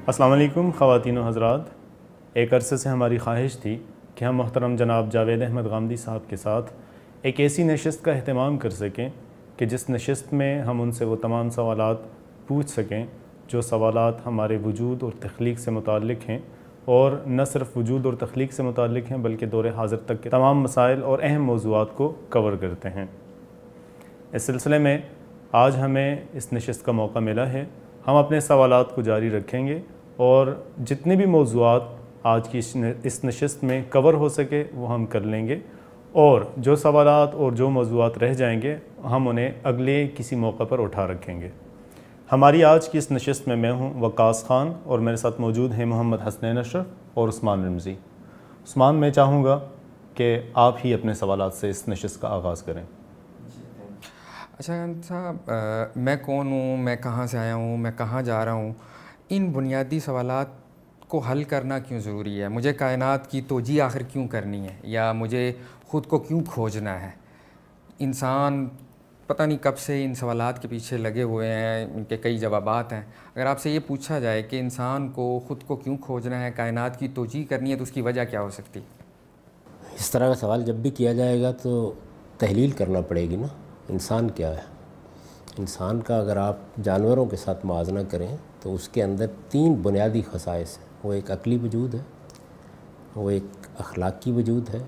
السلام علیکم خواتین و حضرات، ایک عرصے سے ہماری خواہش تھی کہ ہم محترم جناب جاوید احمد غامدی صاحب کے ساتھ ایک ایسی نشست کا اہتمام کر سکیں کہ جس نشست میں ہم ان سے وہ تمام سوالات پوچھ سکیں جو سوالات ہمارے وجود اور تخلیق سے متعلق ہیں، اور نہ صرف وجود اور تخلیق سے متعلق ہیں بلکہ دور حاضر تک کے تمام مسائل اور اہم موضوعات کو کور کرتے ہیں۔ اس سلسلے میں آج ہمیں اس نشست کا موقع ملا ہے۔ ہم اپنے سوالات کو جاری رکھیں گے اور جتنے بھی موضوعات آج کی اس نشست میں کور ہو سکے وہ ہم کر لیں گے، اور جو سوالات اور جو موضوعات رہ جائیں گے ہم انہیں اگلے کسی موقع پر اٹھا رکھیں گے۔ ہماری آج کی اس نشست میں میں ہوں وقاص خان، اور میرے ساتھ موجود ہیں محمد حسنین اشرف اور عثمان رمزی۔ عثمان، میں چاہوں گا کہ آپ ہی اپنے سوالات سے اس نشست کا آغاز کریں۔ اچھا صاحب، میں کون ہوں، میں کہاں سے آیا ہوں، میں کہاں جا رہا ہوں، ان بنیادی سوالات کو حل کرنا کیوں ضروری ہے؟ مجھے کائنات کی توجیہ آخر کیوں کرنی ہے، یا مجھے خود کو کیوں کھوجنا ہے؟ انسان پتہ نہیں کب سے ان سوالات کے پیچھے لگے ہوئے ہیں، ان کے کئی جوابات ہیں۔ اگر آپ سے یہ پوچھا جائے کہ انسان کو خود کو کیوں کھوجنا ہے، کائنات کی توجیہ کرنی ہے، تو اس کی وجہ کیا ہو سکتی؟ اس طرح کا سوال جب بھی کیا جائے گا تو تحلیل کرنا پڑے گی نا، انسان کیا ہے۔ انسان کا اگر آپ جانوروں کے ساتھ موازنہ کریں تو اس کے اندر 3 بنیادی خصائص ہیں۔ وہ ایک عقلی وجود ہے، وہ ایک اخلاقی وجود ہے،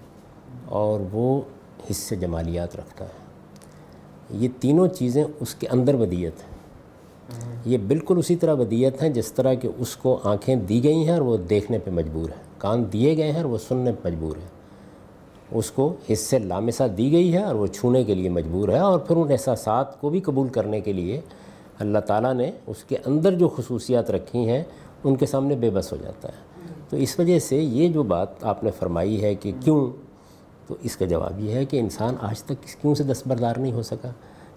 اور وہ حس جمالیات رکھتا ہے۔ یہ تینوں چیزیں اس کے اندر ودیت ہیں۔ یہ بالکل اسی طرح ودیت ہیں جس طرح کہ اس کو آنکھیں دی گئی ہیں اور وہ دیکھنے پہ مجبور ہے، کان دیے گئے ہیں اور وہ سننے پہ مجبور ہے، اس کو حصے لامسہ دی گئی ہے اور وہ چھونے کے لیے مجبور ہے، اور پھر ان احساسات کو بھی قبول کرنے کے لیے اللہ تعالیٰ نے اس کے اندر جو خصوصیات رکھی ہیں ان کے سامنے بے بس ہو جاتا ہے۔ تو اس وجہ سے یہ جو بات آپ نے فرمائی ہے کہ کیوں، تو اس کا جواب یہ ہے کہ انسان آج تک اس کیوں سے دستبردار نہیں ہو سکا۔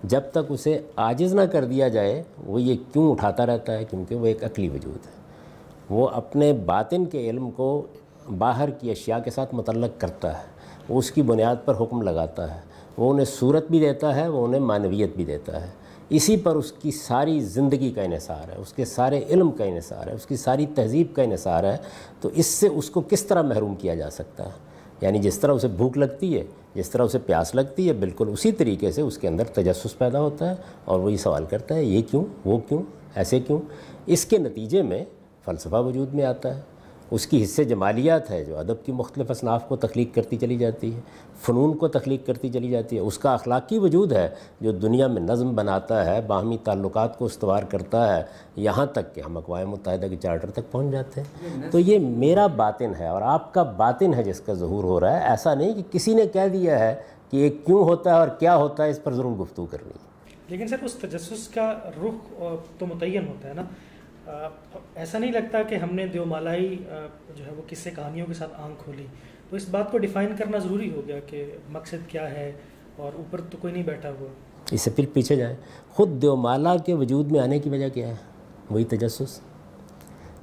جب تک اسے عاجز نہ کر دیا جائے وہ یہ کیوں اٹھاتا رہتا ہے، کیونکہ وہ ایک عقلی وجود ہے۔ وہ اپنے باطن کے علم کو باہر کی اشیاء کے ساتھ متعلق کرتا ہے، وہ اس کی بنیاد پر حکم لگاتا ہے، وہ انہیں صورت بھی دیتا ہے، وہ انہیں معنویت بھی دیتا ہے۔ اسی پر اس کی ساری زندگی کا انحصار ہے، اس کے سارے علم کا انحصار ہے، اس کی ساری تہذیب کا انحصار ہے۔ تو اس سے اس کو کس طرح محروم کیا جا سکتا ہے؟ یعنی جس طرح اسے بھوک لگتی ہے، جس طرح اسے پیاس لگتی ہے، بالکل اسی طریقے سے اس کے اندر تجسس پیدا ہوتا ہے، اور وہ یہ سوال کرتا ہے یہ کیوں، وہ کیوں، ایسے کیوں۔ اس کے نتیجے میں فلسفہ وجود میں آتا ہے، اس کی حصے جمالیات ہے جو ادب کی مختلف اصناف کو تخلیق کرتی چلی جاتی ہے، فنون کو تخلیق کرتی چلی جاتی ہے۔ اس کا اخلاقی وجود ہے جو دنیا میں نظم بناتا ہے، باہمی تعلقات کو استوار کرتا ہے، یہاں تک کہ ہم اقوام متحدہ کے چارٹر تک پہنچ جاتے ہیں۔ تو یہ میرا باطن ہے اور آپ کا باطن ہے جس کا ظہور ہو رہا ہے۔ ایسا نہیں کہ کسی نے کہہ دیا ہے کہ یہ کیوں ہوتا ہے اور کیا ہوتا ہے، اس پر ضرور گفتگو کرنی ہے۔ لیکن سر اس تجسس کا رخ تو متعین ہوتا ہے نا۔ ایسا نہیں لگتا کہ ہم نے دیومالائی جو ہے وہ قصے کہانیوں کے ساتھ آنکھ کھولی، تو اس بات کو ڈیفائن کرنا ضروری ہو گیا کہ مقصد کیا ہے، اور اوپر تو کوئی نہیں بیٹھا ہوا۔ اس سے پھر پیچھے جائیں، خود دیومالا کے وجود میں آنے کی وجہ کیا ہے؟ وہی تجسس۔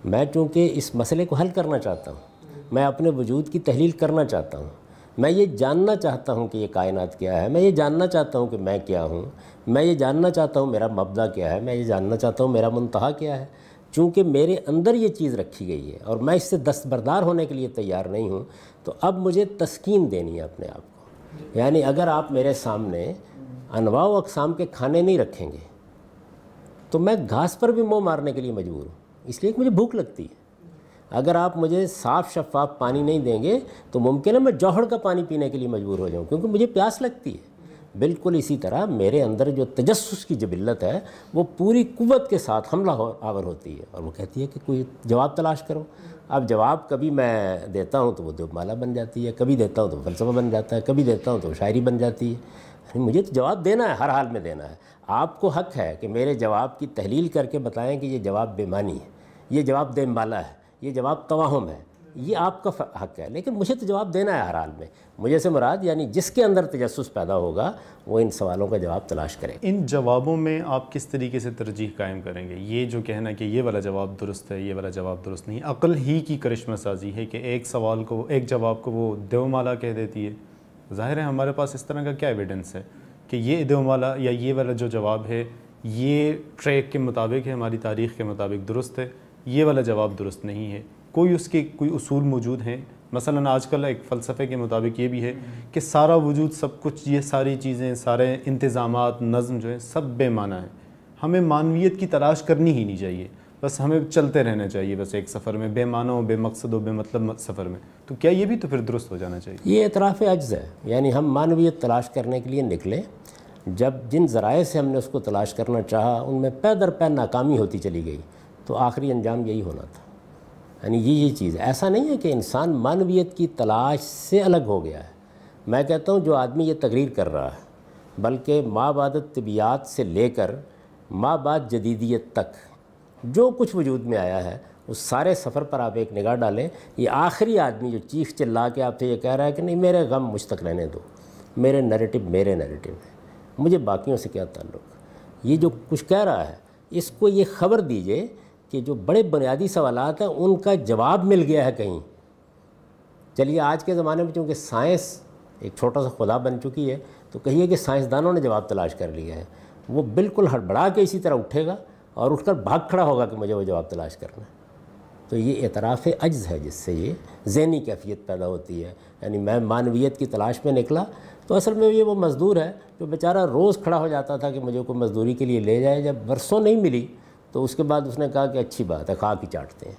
میں چونکہ اس مسئلے کو حل کرنا چاہتا ہوں، میں اپنے وجود کی تحلیل کرنا چاہتا ہوں، میں یہ جاننا چاہتا ہوں کہ یہ کائنات کیا ہے، میں یہ جاننا چاہتا ہوں کہ میں کیا ہوں، میں یہ جاننا چاہتا ہوں میرا مبدا کیا ہے، میں یہ جاننا چاہتا ہوں میرا منتہا کیا ہے۔ چونکہ میرے اندر یہ چیز رکھی گئی ہے اور میں اس سے دستبردار ہونے کے لیے تیار نہیں ہوں، تو اب مجھے تسکین دینی ہے اپنے آپ کو۔ یعنی اگر آپ میرے سامنے انواع و اقسام کے کھانے نہیں رکھیں گے تو میں گھاس پر بھی منہ مارنے کے لیے مجبور ہوں، اس لیے کہ مجھے بھوک لگتی ہے۔ اگر آپ مجھے صاف شفاف پانی نہیں دیں گے تو ممکن ہے میں جوہر کا پانی پینے کے لیے مجبور ہو جاؤں، کیونکہ مجھے پیاس لگتی ہے۔ بالکل اسی طرح میرے اندر جو تجسس کی جبلت ہے وہ پوری قوت کے ساتھ حملہ آور ہوتی ہے، اور وہ کہتی ہے کہ کوئی جواب تلاش کرو۔ اب جواب کبھی میں دیتا ہوں تو وہ دیومالا بن جاتی ہے، کبھی دیتا ہوں تو فلسفہ بن جاتا ہے، کبھی دیتا ہوں تو شاعری بن جاتی ہے۔ مجھے تو جواب دینا ہے، ہر حال میں دینا ہے۔ آپ کو حق ہے کہ میرے جواب کی تحلیل کر کے بتائیں کہ یہ جواب بے معنی ہے، یہ جواب دیومالا ہے، یہ جواب توہم ہے، یہ آپ کا حق ہے، لیکن مجھے تو جواب دینا ہے ہر حال میں۔ مجھے سے مراد یعنی جس کے اندر تجسس پیدا ہوگا وہ ان سوالوں کا جواب تلاش کرے۔ ان جوابوں میں آپ کس طریقے سے ترجیح قائم کریں گے؟ یہ جو کہنا کہ یہ والا جواب درست ہے، یہ والا جواب درست نہیں، عقل ہی کی کرشمہ سازی ہے کہ ایک جواب کو وہ دیومالا کہہ دیتی ہے۔ ظاہر ہے ہمارے پاس اس طرح کا کیا ایویڈنس ہے کہ یہ دیومالا یا یہ والا جو جواب ہے یہ ٹریک کے مطابق ہے، ہماری تاریخ کے مطابق درست ہے، یہ والا جواب درست نہیں ہے. کوئی اس کے کوئی اصول موجود ہیں. مثلا آج کل ایک فلسفے کے مطابق یہ بھی ہے کہ سارا وجود، سب کچھ، یہ ساری چیزیں، سارے انتظامات، نظم جو ہے سب بے معنی ہیں. ہمیں معنویت کی تلاش کرنی ہی نہیں چاہیے، بس ہمیں چلتے رہنا چاہیے بس ایک سفر میں، بے معنی و بے مقصد و بے مطلب سفر میں. تو کیا یہ بھی تو پھر درست ہو جانا چاہیے؟ یہ اعتراف عجز ہے. یعنی ہم معنویت تلاش کرنے کے لیے نکلے، جب جن ذرائع سے ہم نے اس کو تلاش کرنا چاہا ان میں پے در پے ناکامی ہوتی چلی گئی، تو آخری انجام یہی ہونا تھا. یعنی یہ چیز ایسا نہیں ہے کہ انسان معنویت کی تلاش سے الگ ہو گیا ہے. میں کہتا ہوں جو آدمی یہ تقریر کر رہا ہے، بلکہ ما بعد طبیعت سے لے کر ما بعد جدیدیت تک جو کچھ وجود میں آیا ہے، اس سارے سفر پر آپ ایک نگاہ ڈالیں. یہ آخری آدمی جو چیخ چلا کے آپ سے یہ کہہ رہا ہے کہ نہیں میرے غم مجھ تک رہنے دو، میرے نیریٹو ہے، مجھے باقیوں سے کیا تعلق. یہ جو کچھ کہہ رہا ہے اس کو یہ خبر دیجئے کہ جو بڑے بنیادی سوالات ہیں ان کا جواب مل گیا ہے کہیں. چلیے آج کے زمانے میں چونکہ سائنس ایک چھوٹا سا خدا بن چکی ہے، تو کہیے کہ سائنسدانوں نے جواب تلاش کر لیا ہے. وہ بالکل ہڑبڑا کے اسی طرح اٹھے گا اور اٹھ کر بھاگ کھڑا ہوگا کہ مجھے وہ جواب تلاش کرنا ہے. تو یہ اعتراف عجز ہے جس سے یہ ذہنی کیفیت پیدا ہوتی ہے. یعنی میں معنویت کی تلاش میں نکلا تو اصل میں یہ وہ مزدور ہے جو بیچارہ روز کھڑا ہو جاتا تھا کہ مجھے کوئی مزدوری کے لیے لے جائے. جب برسوں نہیں ملی تو اس کے بعد اس نے کہا کہ اچھی بات ہے، خاک ہی چاٹتے ہیں.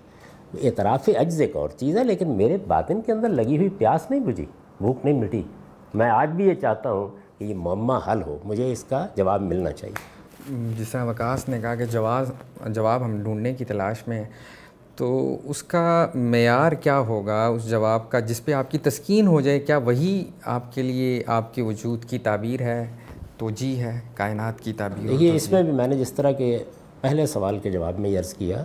اعتراف عجز ایک اور چیز ہے، لیکن میرے باطن کے اندر لگی ہوئی پیاس نہیں بجھی، بھوک نہیں مٹی. میں آج بھی یہ چاہتا ہوں کہ یہ معمہ حل ہو، مجھے اس کا جواب ملنا چاہیے. جس طرح وقاص نے کہا کہ جواب ہم ڈھونڈنے کی تلاش میں، تو اس کا معیار کیا ہوگا اس جواب کا جس پہ آپ کی تسکین ہو جائے؟ کیا وہی آپ کے لیے آپ کے وجود کی تعبیر ہے، توجیہ ہے، کائنات کی تعبیر؟ دیکھیے اس میں بھی میں نے جس طرح کے پہلے سوال کے جواب میں عرض کیا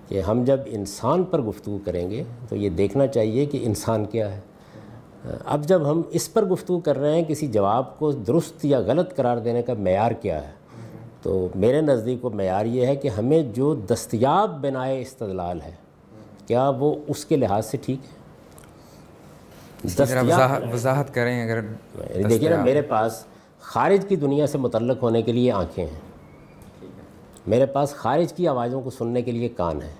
کہ ہم جب انسان پر گفتگو کریں گے تو یہ دیکھنا چاہیے کہ انسان کیا ہے. اب جب ہم اس پر گفتگو کر رہے ہیں کسی جواب کو درست یا غلط قرار دینے کا معیار کیا ہے، تو میرے نزدیک وہ معیار یہ ہے کہ ہمیں جو دستیاب بنائے استدلال ہے کیا وہ اس کے لحاظ سے ٹھیک ہے. وضاحت کریں اگر. دیکھیے نا، میرے پاس خارج کی دنیا سے متعلق ہونے کے لیے آنکھیں ہیں، میرے پاس خارج کی آوازوں کو سننے کے لیے کان ہیں.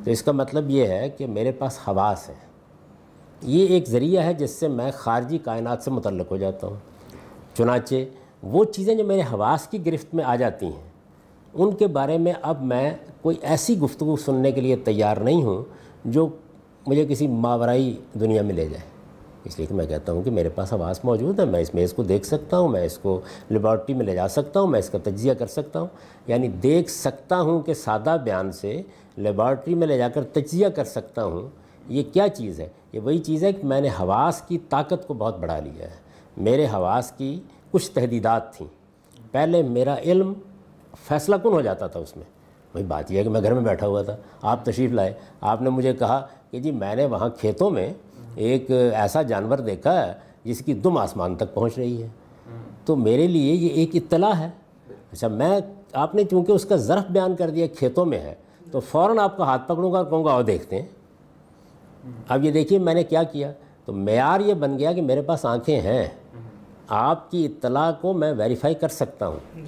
تو اس کا مطلب یہ ہے کہ میرے پاس حواس ہیں. یہ ایک ذریعہ ہے جس سے میں خارجی کائنات سے متعلق ہو جاتا ہوں. چنانچہ وہ چیزیں جو میرے حواس کی گرفت میں آ جاتی ہیں ان کے بارے میں اب میں کوئی ایسی گفتگو سننے کے لیے تیار نہیں ہوں جو مجھے کسی ماورائی دنیا میں لے جائے. اس لیے کہ میں کہتا ہوں کہ میرے پاس حواس موجود ہے، میں اس میز کو دیکھ سکتا ہوں، میں اس کو لیبارٹری میں لے جا سکتا ہوں، میں اس کا تجزیہ کر سکتا ہوں. یعنی دیکھ سکتا ہوں کہ سادہ بیان سے لیبارٹری میں لے جا کر تجزیہ کر سکتا ہوں. یہ کیا چیز ہے؟ یہ وہی چیز ہے کہ میں نے حواس کی طاقت کو بہت بڑھا لیا ہے. میرے حواس کی کچھ تحدیدات تھیں. پہلے میرا علم فیصلہ کن ہو جاتا تھا اس میں. وہی بات یہ ہے کہ میں گھر میں بیٹھا ہوا تھا، آپ تشریف لائے، آپ نے مجھے کہا کہ جی میں نے وہاں کھیتوں میں ایک ایسا جانور دیکھا ہے جس کی دم آسمان تک پہنچ رہی ہے. تو میرے لیے یہ ایک اطلاع ہے. اچھا آپ نے چونکہ اس کا ظرف بیان کر دیا کھیتوں میں ہے تو فوراً آپ کا ہاتھ پکڑوں گا اور کہوں گا اور دیکھتے ہیں. اب یہ دیکھیے میں نے کیا کیا. تو معیار یہ بن گیا کہ میرے پاس آنکھیں ہیں، آپ کی اطلاع کو میں ویریفائی کر سکتا ہوں.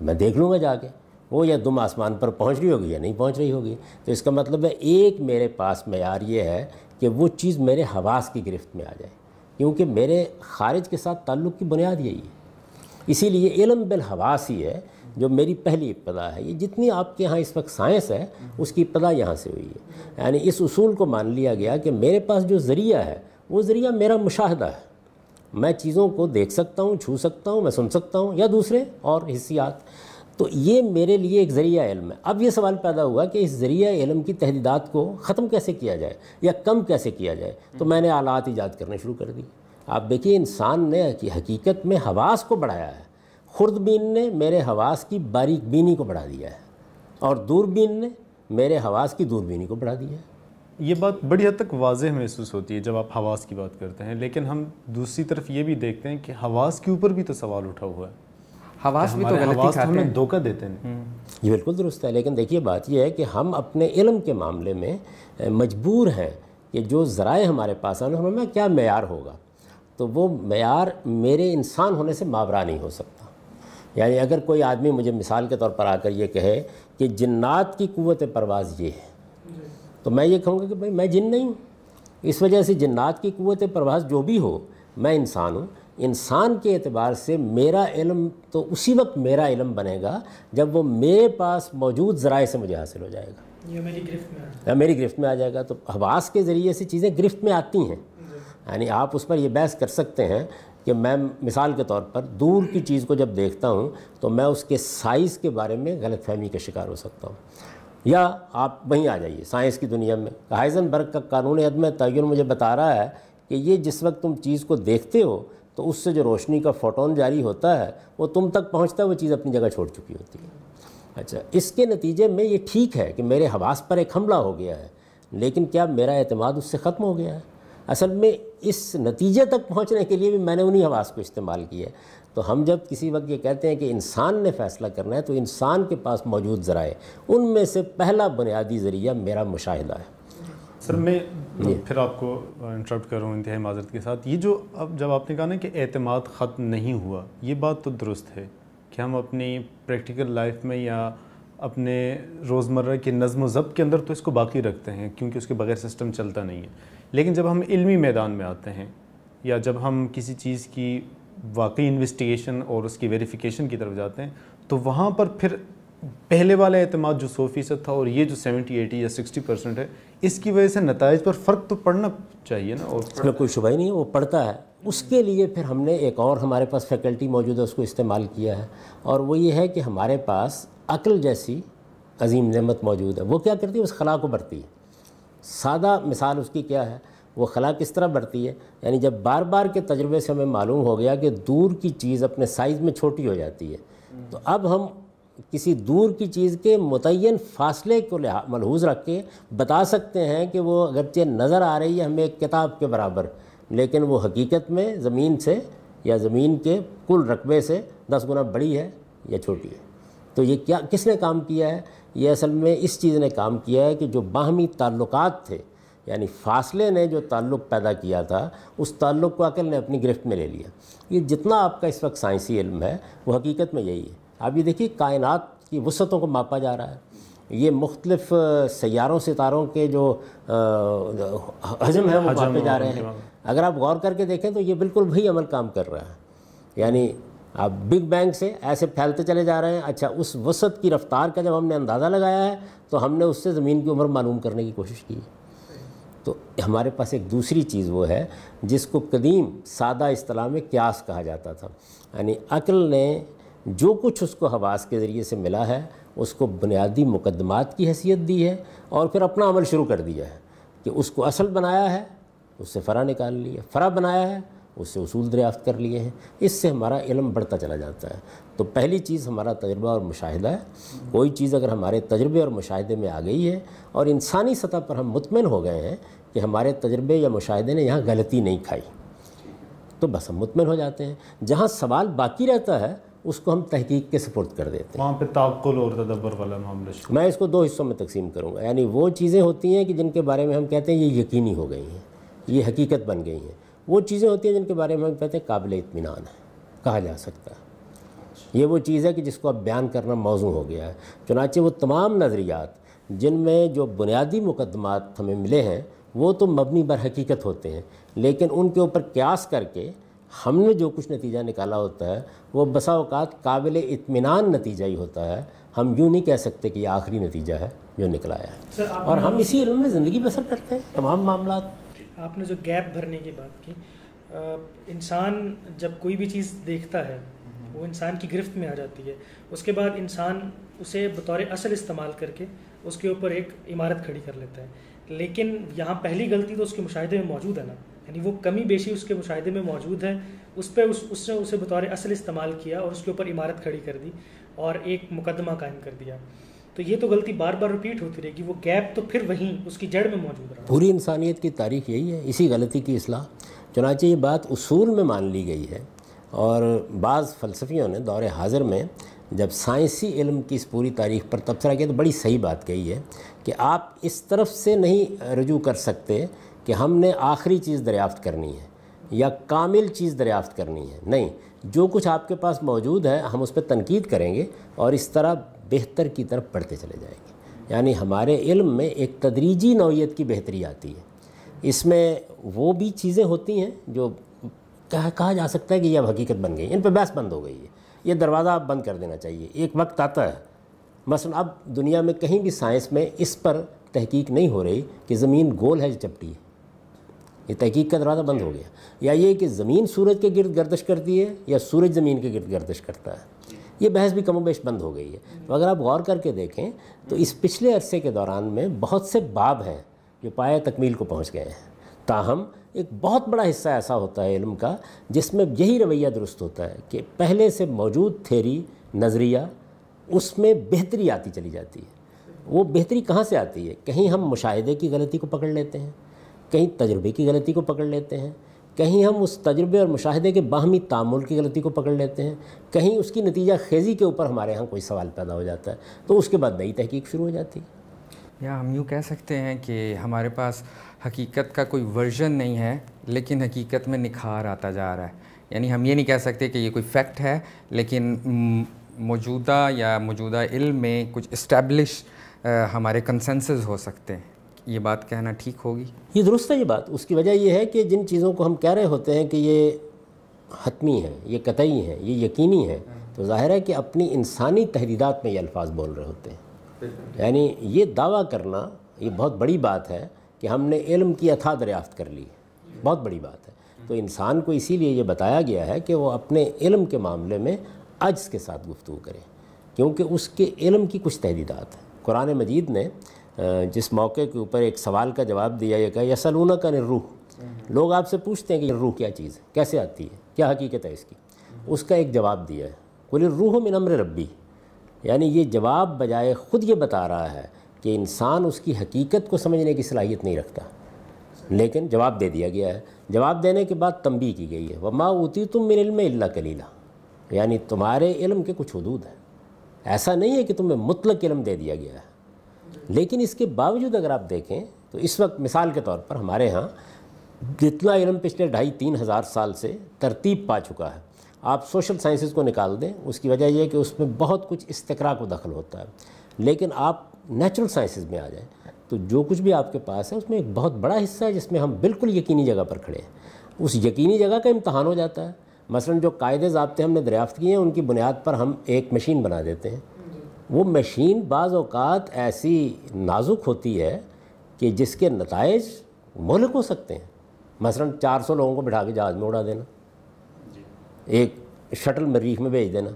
میں دیکھ لوں گا جا کے وہ یا دم آسمان پر پہنچ رہی ہوگی یا نہیں پہنچ رہی ہوگی. تو اس کا مطلب ہے ایک میرے پاس معیار یہ ہے کہ وہ چیز میرے حواس کی گرفت میں آ جائے، کیونکہ میرے خارج کے ساتھ تعلق کی بنیاد یہی ہے. اسی لیے علم بالحواس ہی ہے جو میری پہلی ابتدا ہے. یہ جتنی آپ کے ہاں اس وقت سائنس ہے اس کی ابتدا یہاں سے ہوئی ہے. یعنی اس اصول کو مان لیا گیا کہ میرے پاس جو ذریعہ ہے وہ ذریعہ میرا مشاہدہ ہے. میں چیزوں کو دیکھ سکتا ہوں، چھو سکتا ہوں، میں سن سکتا ہوں یا دوسرے اور حسیات. تو یہ میرے لیے ایک ذریعہ علم ہے. اب یہ سوال پیدا ہوا کہ اس ذریعہ علم کی تحدیدات کو ختم کیسے کیا جائے یا کم کیسے کیا جائے. تو میں نے آلات ایجاد کرنے شروع کر دی. آپ دیکھیے انسان نے حقیقت میں حواس کو بڑھایا ہے. خوردبین نے میرے حواس کی باریک بینی کو بڑھا دیا ہے اور دوربین نے میرے حواس کی دوربینی کو بڑھا دیا ہے. یہ بات بڑی حد تک واضح محسوس ہوتی ہے جب آپ حواس کی بات کرتے ہیں، لیکن ہم دوسری طرف یہ بھی دیکھتے ہیں کہ حواس کے اوپر بھی تو سوال اٹھا ہوا ہے. حواس بھی تو غلطی کھاتے ہمیں دھوکہ دیتے ہیں. یہ بالکل درست ہے، لیکن دیکھیے بات یہ ہے کہ ہم اپنے علم کے معاملے میں مجبور ہیں کہ جو ذرائع ہمارے پاس ہیں ان میں کیا معیار ہوگا. تو وہ معیار میرے انسان ہونے سے ماورا نہیں ہو سکتا. یعنی اگر کوئی آدمی مجھے مثال کے طور پر آ کر یہ کہے کہ جنات کی قوت پرواز یہ ہے تو میں یہ کہوں گا کہ بھائی میں جن نہیں ہوں، اس وجہ سے جنات کی قوت پرواز جو بھی ہو، میں انسان ہوں. انسان کے اعتبار سے میرا علم تو اسی وقت میرا علم بنے گا جب وہ میرے پاس موجود ذرائع سے مجھے حاصل ہو جائے گا، یہ میری گرفت میں یا میری گرفت میں آ جائے گا. تو حواس کے ذریعے سے چیزیں گرفت میں آتی ہیں. یعنی آپ اس پر یہ بحث کر سکتے ہیں کہ میں مثال کے طور پر دور کی چیز کو جب دیکھتا ہوں تو میں اس کے سائز کے بارے میں غلط فہمی کا شکار ہو سکتا ہوں. یا آپ وہیں آ جائیے سائنس کی دنیا میں، ہائزنبرگ کا قانون عدم تعین مجھے بتا رہا ہے کہ یہ جس وقت تم چیز کو دیکھتے ہو تو اس سے جو روشنی کا فوٹون جاری ہوتا ہے وہ تم تک پہنچتا ہے، وہ چیز اپنی جگہ چھوڑ چکی ہوتی ہے. اچھا، اس کے نتیجے میں یہ ٹھیک ہے کہ میرے حواس پر ایک حملہ ہو گیا ہے، لیکن کیا میرا اعتماد اس سے ختم ہو گیا ہے؟ اصل میں اس نتیجے تک پہنچنے کے لیے بھی میں نے انہی حواس کو استعمال کیا ہے. تو ہم جب کسی وقت یہ کہتے ہیں کہ انسان نے فیصلہ کرنا ہے تو انسان کے پاس موجود ذرائع، ان میں سے پہلا بنیادی ذریعہ میرا مشاہدہ ہے. سر میں پھر آپ کو انٹرپٹ کر رہا ہوں انتہائی معذرت کے ساتھ. یہ جو اب جب آپ نے کہا نا کہ اعتماد ختم نہیں ہوا، یہ بات تو درست ہے کہ ہم اپنی پریکٹیکل لائف میں یا اپنے روزمرہ کے نظم و ضبط کے اندر تو اس کو باقی رکھتے ہیں کیونکہ اس کے بغیر سسٹم چلتا نہیں ہے. لیکن جب ہم علمی میدان میں آتے ہیں یا جب ہم کسی چیز کی واقعی انویسٹیگیشن اور اس کی ویریفیکیشن کی طرف جاتے ہیں تو وہاں پر پھر پہلے والا اعتماد جو 100% تھا اور یہ جو 70, 80 یا 60% ہے، اس کی وجہ سے نتائج پر فرق تو پڑنا چاہیے نا. اور اس میں کوئی شبہ ہی نہیں ہے، وہ پڑتا ہے. اس کے لیے پھر ہم نے ایک اور ہمارے پاس فیکلٹی موجود ہے، اس کو استعمال کیا ہے، اور وہ یہ ہے کہ ہمارے پاس عقل جیسی عظیم نعمت موجود ہے. وہ کیا کرتی ہے؟ اس خلا کو بڑھتی ہے. سادہ مثال اس کی کیا ہے؟ وہ خلا کس طرح بڑھتی ہے؟ یعنی جب بار بار کے تجربے سے ہمیں معلوم ہو گیا کہ دور کی چیز اپنے سائز میں چھوٹی ہو جاتی ہے، تو اب ہم کسی دور کی چیز کے متعین فاصلے کو ملحوظ رکھ کے بتا سکتے ہیں کہ وہ اگرچہ نظر آ رہی ہے ہمیں ایک کتاب کے برابر، لیکن وہ حقیقت میں زمین سے یا زمین کے کل رقبے سے 10 گنا بڑی ہے یا چھوٹی ہے. تو یہ کیا کس نے کام کیا ہے؟ یہ اصل میں اس چیز نے کام کیا ہے کہ جو باہمی تعلقات تھے، یعنی فاصلے نے جو تعلق پیدا کیا تھا، اس تعلق کو عقل نے اپنی گرفت میں لے لیا. یہ جتنا آپ کا اس وقت سائنسی علم ہے وہ حقیقت میں یہی ہے. آپ یہ دیکھیے کائنات کی وسعتوں کو ماپا جا رہا ہے. یہ مختلف سیاروں ستاروں کے جو حجم ہے وہ ماپے جا رہے ہیں. اگر آپ غور کر کے دیکھیں تو یہ بالکل وہی عمل کام کر رہا ہے. یعنی آپ بگ بینگ سے ایسے پھیلتے چلے جا رہے ہیں. اچھا، اس وسعت کی رفتار کا جب ہم نے اندازہ لگایا ہے تو ہم نے اس سے زمین کی عمر معلوم کرنے کی کوشش کی. تو ہمارے پاس ایک دوسری چیز وہ ہے جس کو قدیم سادہ اصطلاح میں قیاس کہا جاتا تھا. یعنی عقل نے جو کچھ اس کو حواس کے ذریعے سے ملا ہے اس کو بنیادی مقدمات کی حیثیت دی ہے، اور پھر اپنا عمل شروع کر دیا ہے کہ اس کو اصل بنایا ہے، اس سے فرع نکال لیا، فرع بنایا ہے، اس سے اصول دریافت کر لیے ہیں. اس سے ہمارا علم بڑھتا چلا جاتا ہے. تو پہلی چیز ہمارا تجربہ اور مشاہدہ ہے. کوئی چیز اگر ہمارے تجربے اور مشاہدے میں آ گئی ہے اور انسانی سطح پر ہم مطمئن ہو گئے ہیں کہ ہمارے تجربے یا مشاہدے نے یہاں غلطی نہیں کھائی، تو بس ہم مطمئن ہو جاتے ہیں. جہاں سوال باقی رہتا ہے اس کو ہم تحقیق کے سپرد کر دیتے ہیں. وہاں پہ تعقل اور تدبر والا معاملہ. میں اس کو 2 حصوں میں تقسیم کروں گا. یعنی وہ چیزیں ہوتی ہیں کہ جن کے بارے میں ہم کہتے ہیں یہ یقینی ہو گئی ہیں، یہ حقیقت بن گئی ہیں. وہ چیزیں ہوتی ہیں جن کے بارے میں ہم کہتے ہیں قابل اطمینان ہے، کہا جا سکتا ہے. یہ وہ چیز ہے کہ جس کو اب بیان کرنا موضوع ہو گیا ہے. چنانچہ وہ تمام نظریات جن میں جو بنیادی مقدمات ہمیں ملے ہیں وہ تو مبنی بر حقیقت ہوتے ہیں، لیکن ان کے اوپر قیاس کر کے ہم نے جو کچھ نتیجہ نکالا ہوتا ہے وہ بسا اوقات قابل اطمینان نتیجہ ہی ہوتا ہے. ہم یوں نہیں کہہ سکتے کہ یہ آخری نتیجہ ہے جو نکلایا ہے. اور ہم اسی علم میں زندگی بسر کرتے ہیں تمام معاملات. آپ نے جو گیپ بھرنے کی بات کی، انسان جب کوئی بھی چیز دیکھتا ہے وہ انسان کی گرفت میں آ جاتی ہے. اس کے بعد انسان اسے بطور اصل استعمال کر کے اس کے اوپر ایک عمارت کھڑی کر لیتا ہے. لیکن یہاں پہلی غلطی تو اس کے مشاہدے میں موجود ہے نا، یعنی وہ کمی بیشی اس کے مشاہدے میں موجود ہے. اس پہ اس نے اسے بطور اصل استعمال کیا اور اس کے اوپر عمارت کھڑی کر دی اور ایک مقدمہ قائم کر دیا. تو یہ تو غلطی بار بار ریپیٹ ہوتی رہے گی. وہ گیپ تو پھر وہیں اس کی جڑ میں موجود رہا. پوری انسانیت کی تاریخ یہی ہے، اسی غلطی کی اصلاح. چنانچہ یہ بات اصول میں مان لی گئی ہے، اور بعض فلسفیوں نے دور حاضر میں جب سائنسی علم کی اس پوری تاریخ پر تبصرہ کیا تو بڑی صحیح بات کہی ہے کہ آپ اس طرف سے نہیں رجوع کر سکتے کہ ہم نے آخری چیز دریافت کرنی ہے یا کامل چیز دریافت کرنی ہے. نہیں، جو کچھ آپ کے پاس موجود ہے ہم اس پہ تنقید کریں گے اور اس طرح بہتر کی طرف بڑھتے چلے جائیں گے. یعنی ہمارے علم میں ایک تدریجی نوعیت کی بہتری آتی ہے. اس میں وہ بھی چیزیں ہوتی ہیں جو کہا جا سکتا ہے کہ یہ اب حقیقت بن گئی, ان پہ بحث بند ہو گئی ہے, یہ دروازہ اب بند کر دینا چاہیے. ایک وقت آتا ہے مثلا اب دنیا میں کہیں بھی سائنس میں اس پر تحقیق نہیں ہو رہی کہ زمین گول ہے یا چپٹی ہے, یہ تحقیق کا دروازہ بند ہو گیا. یا یہ کہ زمین سورج کے گرد گردش کرتی ہے یا سورج زمین کے گرد گردش کرتا ہے, یہ بحث بھی کم و بیش بند ہو گئی ہے. تو اگر آپ غور کر کے دیکھیں تو اس پچھلے عرصے کے دوران میں بہت سے باب ہیں جو پایہ تکمیل کو پہنچ گئے ہیں. تاہم ایک بہت بڑا حصہ ایسا ہوتا ہے علم کا جس میں یہی رویہ درست ہوتا ہے کہ پہلے سے موجود تھیری, نظریہ, اس میں بہتری آتی چلی جاتی ہے. وہ بہتری کہاں سے آتی ہے؟ کہیں ہم مشاہدے کی غلطی کو پکڑ لیتے ہیں, کہیں تجربے کی غلطی کو پکڑ لیتے ہیں, کہیں ہم اس تجربے اور مشاہدے کے باہمی تعامل کی غلطی کو پکڑ لیتے ہیں, کہیں اس کی نتیجہ خیزی کے اوپر ہمارے ہاں کوئی سوال پیدا ہو جاتا ہے, تو اس کے بعد نئی تحقیق شروع ہو جاتی ہے. یا ہم یوں کہہ سکتے ہیں کہ ہمارے پاس حقیقت کا کوئی ورژن نہیں ہے لیکن حقیقت میں نکھار آتا جا رہا ہے. یعنی ہم یہ نہیں کہہ سکتے کہ یہ کوئی فیکٹ ہے, لیکن موجودہ علم میں کچھ اسٹیبلش ہمارے کنسنسز ہو سکتے ہیں. یہ بات کہنا ٹھیک ہوگی؟ یہ درست ہے یہ بات. اس کی وجہ یہ ہے کہ جن چیزوں کو ہم کہہ رہے ہوتے ہیں کہ یہ حتمی ہیں, یہ قطعی ہیں, یہ یقینی ہیں, تو ظاہر ہے کہ اپنی انسانی تحدیدات میں یہ الفاظ بول رہے ہوتے ہیں. یعنی یہ دعویٰ کرنا یہ بہت بڑی بات ہے کہ ہم نے علم کی اتھا دریافت کر لی, بہت بڑی بات ہے. تو انسان کو اسی لیے یہ بتایا گیا ہے کہ وہ اپنے علم کے معاملے میں عجز کے ساتھ گفتگو کرے, کیونکہ اس کے علم کی کچھ تحدیدات ہیں. قرآن مجید نے جس موقع کے اوپر ایک سوال کا جواب دیا, یہ کہا یسألونک عن الروح, لوگ آپ سے پوچھتے ہیں کہ روح کیا چیز ہے, کیسے آتی ہے, کیا حقیقت ہے اس کی. اس کا ایک جواب دیا ہے, قل الروح من امر ربی. یعنی یہ جواب بجائے خود یہ بتا رہا ہے کہ انسان اس کی حقیقت کو سمجھنے کی صلاحیت نہیں رکھتا, لیکن جواب دے دیا گیا ہے. جواب دینے کے بعد تنبیہ کی گئی ہے, وما اوتیتم من العلم الا قلیلا. یعنی تمہارے علم کے کچھ حدود ہیں, ایسا نہیں ہے کہ تمہیں مطلق علم دے دیا گیا ہے. لیکن اس کے باوجود اگر آپ دیکھیں تو اس وقت مثال کے طور پر ہمارے ہاں جتنا علم پچھلے 2,5-3 ہزار سال سے ترتیب پا چکا ہے, آپ سوشل سائنسز کو نکال دیں, اس کی وجہ یہ ہے کہ اس میں بہت کچھ استقراء کو دخل ہوتا ہے. لیکن آپ نیچرل سائنسز میں آ جائیں تو جو کچھ بھی آپ کے پاس ہے اس میں ایک بہت بڑا حصہ ہے جس میں ہم بالکل یقینی جگہ پر کھڑے ہیں. اس یقینی جگہ کا امتحان ہو جاتا ہے. مثلا جو قاعدے ضابطے ہم نے دریافت کیے ہیں ان کی بنیاد پر ہم ایک مشین بنا دیتے ہیں. وہ مشین بعض اوقات ایسی نازک ہوتی ہے کہ جس کے نتائج مہلک ہو سکتے ہیں. مثلا 400 لوگوں کو بٹھا کے جہاز میں اڑا دینا, ایک شٹل مریخ میں بھیج دینا.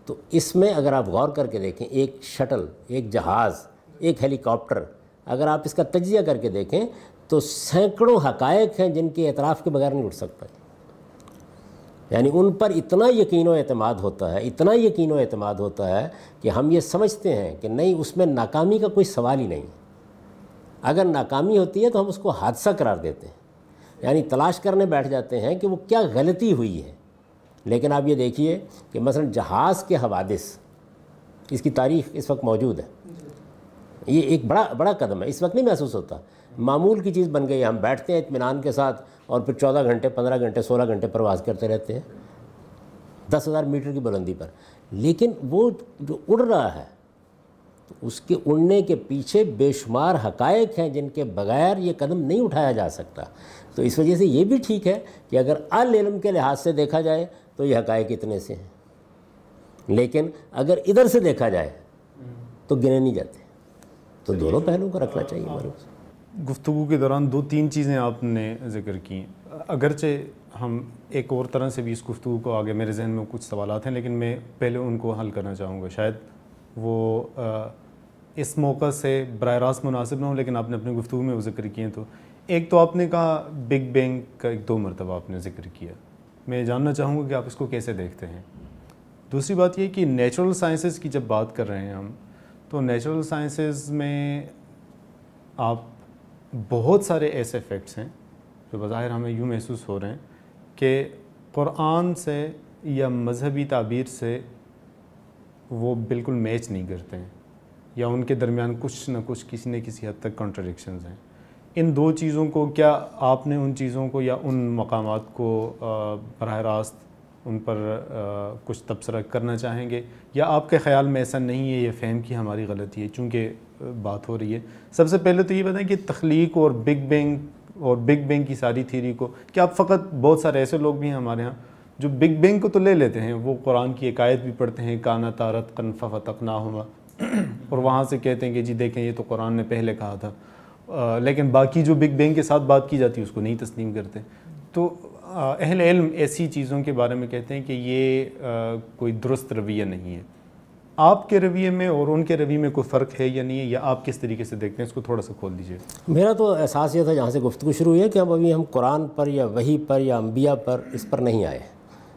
تو اس میں اگر آپ غور کر کے دیکھیں, ایک شٹل, ایک جہاز, ایک ہیلی کاپٹر, اگر آپ اس کا تجزیہ کر کے دیکھیں تو سینکڑوں حقائق ہیں جن کے اعتراف کے بغیر نہیں اٹھ سکتا. یعنی ان پر اتنا یقین و اعتماد ہوتا ہے, اتنا یقین و اعتماد ہوتا ہے کہ ہم یہ سمجھتے ہیں کہ نہیں, اس میں ناکامی کا کوئی سوال ہی نہیں. اگر ناکامی ہوتی ہے تو ہم اس کو حادثہ قرار دیتے ہیں, یعنی تلاش کرنے بیٹھ جاتے ہیں کہ وہ کیا غلطی ہوئی ہے. لیکن آپ یہ دیکھیے کہ مثلا جہاز کے حوادث, اس کی تاریخ اس وقت موجود ہے. یہ ایک بڑا قدم ہے, اس وقت نہیں محسوس ہوتا, معمول کی چیز بن گئی. ہم بیٹھتے ہیں اطمینان کے ساتھ اور پھر 14 گھنٹے 15 گھنٹے 16 گھنٹے پرواز کرتے رہتے ہیں 10,000 میٹر کی بلندی پر. لیکن وہ جو اڑ رہا ہے تو اس کے اڑنے کے پیچھے بے شمار حقائق ہیں جن کے بغیر یہ قدم نہیں اٹھایا جا سکتا. تو اس وجہ سے یہ بھی ٹھیک ہے کہ اگر العلم کے لحاظ سے دیکھا جائے تو یہ حقائق اتنے سے ہیں, لیکن اگر ادھر سے دیکھا جائے تو گنے نہیں جاتے. تو دونوں پہلوؤں کو رکھنا چاہیے ہمارے پاس. گفتگو کے دوران 2-3 چیزیں آپ نے ذکر کی, اگرچہ ہم ایک اور طرح سے بھی اس گفتگو کو آگے, میرے ذہن میں کچھ سوالات ہیں لیکن میں پہلے ان کو حل کرنا چاہوں گا. شاید وہ اس موقع سے براہ راست مناسب نہ ہو, لیکن آپ نے اپنی گفتگو میں وہ ذکر کیے. تو ایک تو آپ نے کہا بگ بینگ کا 1-2 مرتبہ آپ نے ذکر کیا, میں جاننا چاہوں گا کہ آپ اس کو کیسے دیکھتے ہیں. دوسری بات یہ کہ نیچرل سائنسز کی جب بات کر رہے ہیں ہم, تو نیچرل سائنسز میں آپ بہت سارے ایسے فیکٹس ہیں جو بظاہر ہمیں یوں محسوس ہو رہے ہیں کہ قرآن سے یا مذہبی تعبیر سے وہ بالکل میچ نہیں کرتے ہیں, یا ان کے درمیان کچھ نہ کچھ کسی نہ کسی حد تک کنٹراڈکشنز ہیں. ان 2 چیزوں کو, کیا آپ نے ان چیزوں کو یا ان مقامات کو براہ راست ان پر کچھ تبصرہ کرنا چاہیں گے, یا آپ کے خیال میں ایسا نہیں ہے, یہ فہم کی ہماری غلطی ہے چونکہ بات ہو رہی ہے. سب سے پہلے تو یہ بتائیں کہ تخلیق اور بگ بینگ کی ساری تھیوری کو, کہ آپ فقط بہت سارے ایسے لوگ بھی ہیں ہمارے ہاں جو بگ بینگ کو تو لے لیتے ہیں, وہ قرآن کی ایک آیت بھی پڑھتے ہیں کانا تارت قنف فتقناہما, اور وہاں سے کہتے ہیں کہ جی دیکھیں یہ تو قرآن نے پہلے کہا تھا, لیکن باقی جو بگ بینگ کے ساتھ بات کی جاتی ہے اس کو نہیں تسلیم کرتے. تو اہل علم ایسی چیزوں کے بارے میں کہتے ہیں کہ یہ کوئی درست رویہ نہیں ہے. آپ کے رویے میں اور ان کے رویے میں کوئی فرق ہے یا نہیں ہے, یا آپ کس طریقے سے دیکھتے ہیں, اس کو تھوڑا سا کھول دیجیے. میرا تو احساس یہ تھا جہاں سے گفتگو شروع ہوئی ہے کہ ہم قرآن پر یا وحی پر یا انبیاء پر اس پر نہیں آئے.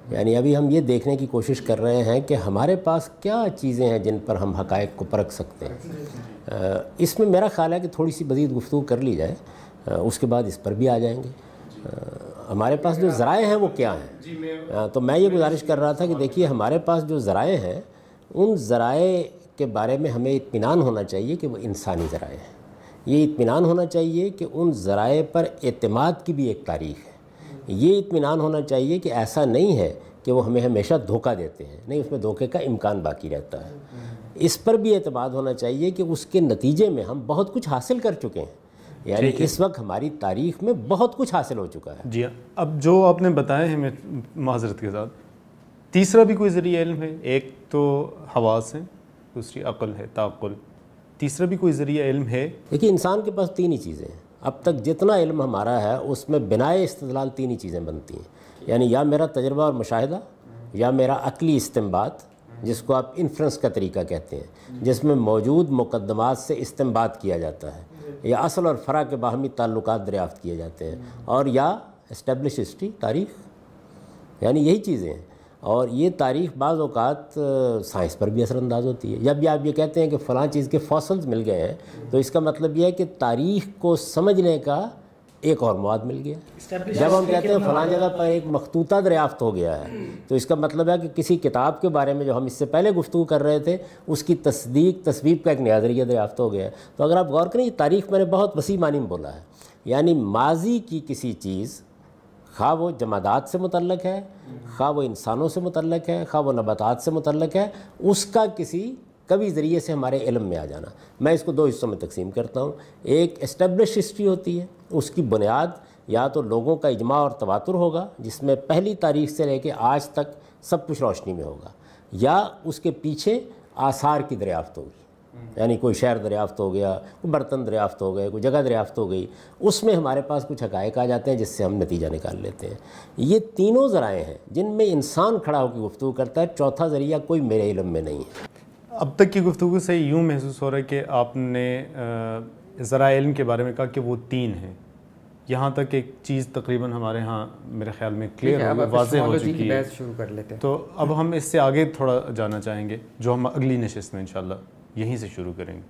یعنی ابھی ہم یہ دیکھنے کی کوشش کر رہے ہیں کہ ہمارے پاس کیا چیزیں ہیں جن پر ہم حقائق کو پرکھ سکتے ہیں. اس میں میرا خیال ہے کہ تھوڑی سی مزید گفتگو کر لی جائے, اس کے بعد اس پر بھی آ جائیں گے. ہمارے پاس جو ذرائع ہیں وہ کیا ہیں, تو میں یہ گزارش کر رہا تھا کہ دیکھیے ہمارے پاس جو ذرائع ہیں ان ذرائع کے بارے میں ہمیں اطمینان ہونا چاہیے کہ وہ انسانی ذرائع ہیں. یہ اطمینان ہونا چاہیے کہ ان ذرائع پر اعتماد کی بھی ایک تاریخ ہے. یہ اطمینان ہونا چاہیے کہ ایسا نہیں ہے کہ وہ ہمیں ہمیشہ دھوکہ دیتے ہیں, نہیں, اس میں دھوکے کا امکان باقی رہتا ہے. اس پر بھی اعتماد ہونا چاہیے کہ اس کے نتیجے میں ہم بہت کچھ حاصل کر چکے ہیں. یعنی اس وقت ہماری تاریخ میں بہت کچھ حاصل ہو چکا ہے. جی, اب جو آپ نے بتایا ہے, میں معذرت کے ساتھ, تیسرا بھی کوئی ذریعہ علم ہے. ایک تو حواس ہیں, دوسری عقل ہے, تعقل. تیسرا بھی کوئی ذریعہ علم ہے؟ دیکھیے انسان کے پاس تین ہی چیزیں ہیں. اب تک جتنا علم ہمارا ہے اس میں بنائے استدلال تین ہی چیزیں بنتی ہیں. یعنی یا میرا تجربہ اور مشاہدہ, یا میرا عقلی استنباط جس کو آپ انفرنس کا طریقہ کہتے ہیں, جس میں موجود مقدمات سے استنباط کیا جاتا ہے, یا اصل اور فرع کے باہمی تعلقات دریافت کیے جاتے ہیں, اور یا اسٹیبلش ہسٹری, تاریخ. یعنی یہی چیزیں ہیں. اور یہ تاریخ بعض اوقات سائنس پر بھی اثر انداز ہوتی ہے. جب بھی آپ یہ کہتے ہیں کہ فلاں چیز کے فاسلز مل گئے ہیں, تو اس کا مطلب یہ ہے کہ تاریخ کو سمجھنے کا ایک اور مواد مل گیا. جب ہم کہتے ہیں فلاں جگہ پر ایک مخطوطہ دریافت ہو گیا ہے, تو اس کا مطلب ہے کہ کسی کتاب کے بارے میں جو ہم اس سے پہلے گفتگو کر رہے تھے اس کی تصدیق, تصویب کا ایک نیا ذریعہ دریافت ہو گیا ہے. تو اگر آپ غور کریں, یہ تاریخ میں نے بہت وسیع معنی میں بولا ہے. یعنی ماضی کی کسی چیز, خواہ وہ جمادات سے متعلق ہے, خواہ وہ انسانوں سے متعلق ہے, خواہ وہ نباتات سے متعلق ہے, اس کا کسی کبھی ذریعے سے ہمارے علم میں آ جانا. میں اس کو دو حصوں میں تقسیم کرتا ہوں. ایک اسٹیبلش ہسٹری ہوتی ہے, اس کی بنیاد یا تو لوگوں کا اجماع اور تواتر ہوگا جس میں پہلی تاریخ سے لے کے آج تک سب کچھ روشنی میں ہوگا, یا اس کے پیچھے آثار کی دریافت ہوگی. یعنی کوئی شہر دریافت ہو گیا, کوئی برتن دریافت ہو گئے, کوئی جگہ دریافت ہو گئی, اس میں ہمارے پاس کچھ حقائق آ جاتے ہیں جس سے ہم نتیجہ نکال لیتے ہیں. یہ تینوں ذرائع ہیں جن میں انسان کھڑا ہو کے گفتگو کرتا ہے. چوتھا ذریعہ کوئی میرے علم میں نہیں ہے. اب تک کی گفتگو سے یوں محسوس ہو رہا ہے کہ آپ نے ذرائع علم کے بارے میں کہا کہ وہ تین ہیں. یہاں تک ایک چیز تقریباً ہمارے ہاں میرے خیال میں کلیئر ہو, واضح ہو چکی ہے. شروع کر لیتے ہیں. تو اب ہم اس سے آگے تھوڑا جانا چاہیں گے, جو ہم اگلی نشست میں انشاءاللہ یہیں سے شروع کریں گے.